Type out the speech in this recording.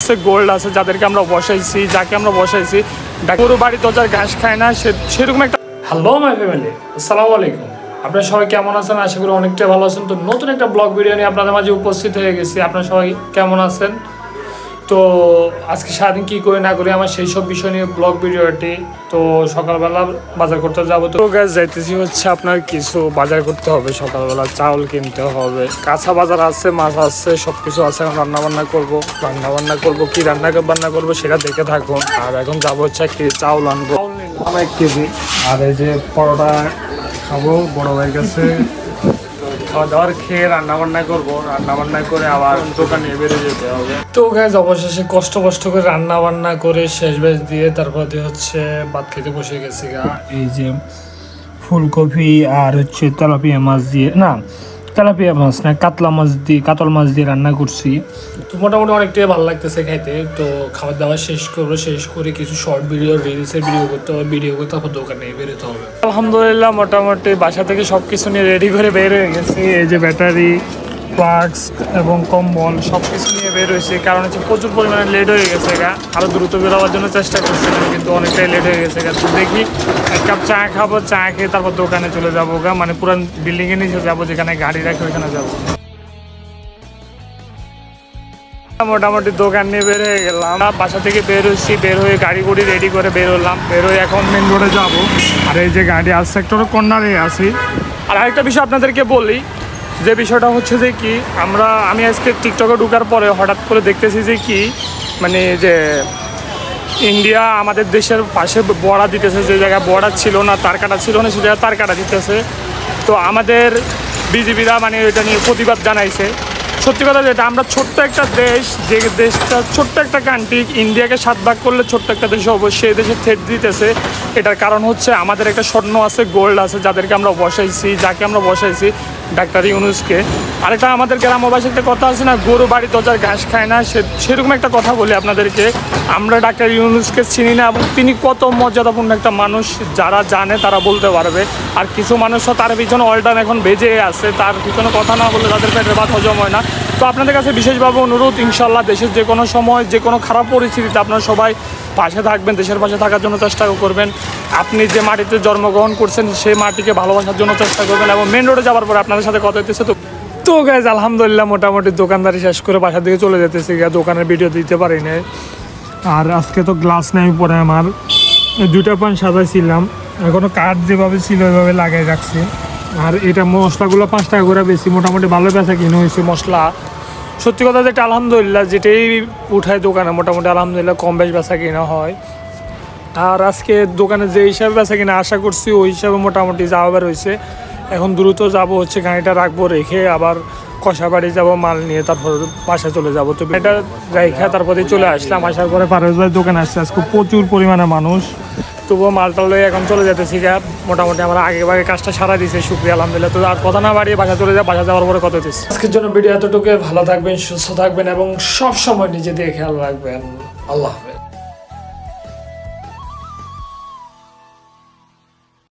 আছে, গোল্ড আছে, যাদেরকে আমরা বসাইছি, যাকে আমরা বসাইছি, গরু বাড়ি দরজার ঘাস খায় না, সেরকম একটা। হ্যালো মাই ফ্যামিলি, আসসালামু আলাইকুম। আপনারা সবাই কেমন আছেন? আশা করি অনেকটাই ভালো আছেন। তো নতুন একটা ব্লগ ভিডিও নিয়ে আপনাদের মাঝে উপস্থিত হয়ে গেছি। আপনারা সবাই কেমন আছেন? তো আজকে সারাদিন কী করে না করে আমার সেই সব বিষয় নিয়ে ব্লগ ভিডিওটি। তো সকালবেলা বাজার করতে যাবো, তো গ্যাস যাইতেছি হচ্ছে আপনার কিছু বাজার করতে হবে। সকালবেলা চাউল কিনতে হবে, কাঁচা বাজার আছে, মাছ আছে, সব কিছু আছে। এখন রান্নাবান্না করবো, কি রান্না করবো সেটা দেখে থাকুন। আর এখন যাবো হচ্ছে চাউল আনবো, 1 কেজি। আর এই যে পরোটা খাবো বড় ভাইয়ের কাছে, খাওয়া দাওয়ার খেয়ে রান্নাবান্না করবো, রান্নাবান্না করে আবার দোকানে বেরিয়ে যেতে হবে। তো গাইজ অবশেষে কষ্ট করে রান্নাবান্না করে শেষ বেশ দিয়ে তারপর হচ্ছে ভাত খেতে বসে গেছি গা। এই যে ফুলকপি আর হচ্ছে তেলাপিয়া মাছ দিয়ে, না তেলাপিয়া মাছ না, কাতল মাছ দিয়ে রান্না করছি। তো মোটামুটি অনেকটাই ভালো লাগতেছে খাইতে। তো খাবার দাবার শেষ করে কিছু শর্ট ভিডিও, রিলসের ভিডিও করতে হবে, তারপর দোকানে বেরোতে হবে। আলহামদুলিল্লাহ মোটামুটি বাসা থেকে সব কিছু নিয়ে রেডি করে বের হয়ে গেছি। এই যে ব্যাটারি, ফ্লাক্স এবং কম্বল সব কিছু নিয়ে বের হয়েছে। কারণ হচ্ছে প্রচুর পরিমাণে লেট হয়ে গেছে গা। আরও দ্রুত বেরোবার জন্য চেষ্টা করছিলাম, কিন্তু অনেকটাই লেট হয়ে গেছে গা। তো দেখি 1 কাপ চা খাবো, চা খেয়ে তারপর দোকানে চলে যাবো গা। মানে পুরো বিল্ডিংয়ে নিচে যাবো, যেখানে গাড়ি রাখি ওইখানে যাবো। মোটামুটি দোকান নিয়ে বের হয়ে গেলাম। বাসা থেকে বের হয়ে গাড়ি রেডি করে বের হয়ে এখন মেন রোডে যাবো। আর এই যে গাড়ি আর সেক্টর কর্নারে আছি। আর আরেকটা বিষয় আপনাদেরকে বলি, যে বিষয়টা হচ্ছে যে কি, আমি আজকে টিকটকে ঢোকার পরে হঠাৎ করে দেখতেছি যে কি, মানে যে ইন্ডিয়া আমাদের দেশের পাশে বর্ডার দিতেছে। যে জায়গায় বর্ডার ছিল না, তার কাটা ছিল না, সে জায়গায় তার কাটা দিতেছে। তো আমাদের বিজেপিরা মানে এটা নিয়ে প্রতিবাদ জানাইছে। সত্যি কথা যেটা, আমরা ছোট্ট একটা দেশ, যে দেশটা ছোট্ট একটা কান্ট্রি, ইন্ডিয়াকে 7 ভাগ করলে ছোট্ট একটা দেশে অবশ্যই দেশে থ্রেট দিতেছে। এটার কারণ হচ্ছে আমাদের একটা স্বর্ণ আছে, গোল্ড আছে, যাদেরকে আমরা বসাইছি, যাকে আমরা বসাইছি ডাক্তার ইউনূসকে। আর এটা আমাদের গ্রামবাসী একটা কথা আছে না, গরু বাড়ি দরজার ঘাস খায় না, সেরকম একটা কথা বলি আপনাদেরকে। আমরা ডাক্তার ইউনূসকে চিনি না, এবং তিনি কত মর্যাদাপূর্ণ একটা মানুষ, যারা জানে তারা বলতে পারবে। আর কিছু মানুষও তার পিছনে অলটাইম এখন বেজে আছে, তার পিছনে কথা না বললে তাদের পেটের ভাত হজম হয় না। তো আপনাদের কাছে বিশেষভাবে অনুরোধ, ইনশাল্লাহ দেশের যে কোনো সময়, যে কোনো খারাপ পরিস্থিতিতে আপনারা সবাই পাশে থাকবেন, দেশের পাশে থাকার জন্য চেষ্টা করবেন। আপনি যে মাটিতে জন্মগ্রহণ করছেন সেই মাটিকে ভালোবাসার জন্য চেষ্টা করবেন। এবং মেন রোডে যাওয়ার পরে আপনাদের সাথে কথা হইতেছে। তো গাইজ আলহামদুলিল্লাহ মোটামুটি দোকানদারি শেষ করে বাসার দিকে চলে যেতেছি। দোকানের ভিডিও দিতে পারি না। আর আজকে তো গ্লাস নেই পরে, আমার 2টা পয়েন্ট সাজাইছিলাম, এখনও কাঠ যেভাবে ছিল ওইভাবে লাগাই রাখছি। আর এটা মশলাগুলো 5 টাকা করে বেশি, মোটামুটি ভালো বেচা কিনে হয়েছে মশলা। সত্যি কথা যেটা আলহামদুলিল্লাহ, যেটাই উঠায় দোকানে মোটামুটি আলহামদুলিল্লাহ কম বেশ বেচা কিনা হয়। আর আজকে দোকানে যে হিসাবে বেচা কিনা আশা করছি ওই হিসাবে মোটামুটি যাওয়া বের হয়েছে। এখন দ্রুত যাব হচ্ছে, গাড়িটা রাখবো, রেখে আবার কষাবাড়ি যাব মাল নিয়ে, তারপর বাসায় চলে যাবো। তো এটা রেখে তারপরে চলে আসলাম। আসার পরে পারভেজ ভাই দোকানে আসছে, আজকে প্রচুর পরিমাণে মানুষ। তবুও মালটা লয়ে এখন চলে যেতেছি গা। মোটামুটি আমরা আগে কাজটা সারা দিয়েছে, শুক্রিয়া আলহামদুলিল্লাহ। তো আর কথা না বাড়িয়ে বাসা চলে বাসা যাওয়ার পরে কথা দিচ্ছি। আজকের জন্য ভিডিও এতটুকু। ভালো থাকবেন, সুস্থ থাকবেন এবং সব সময় নিজেদের খেয়াল রাখবেন। আল্লাহ হাফেজ।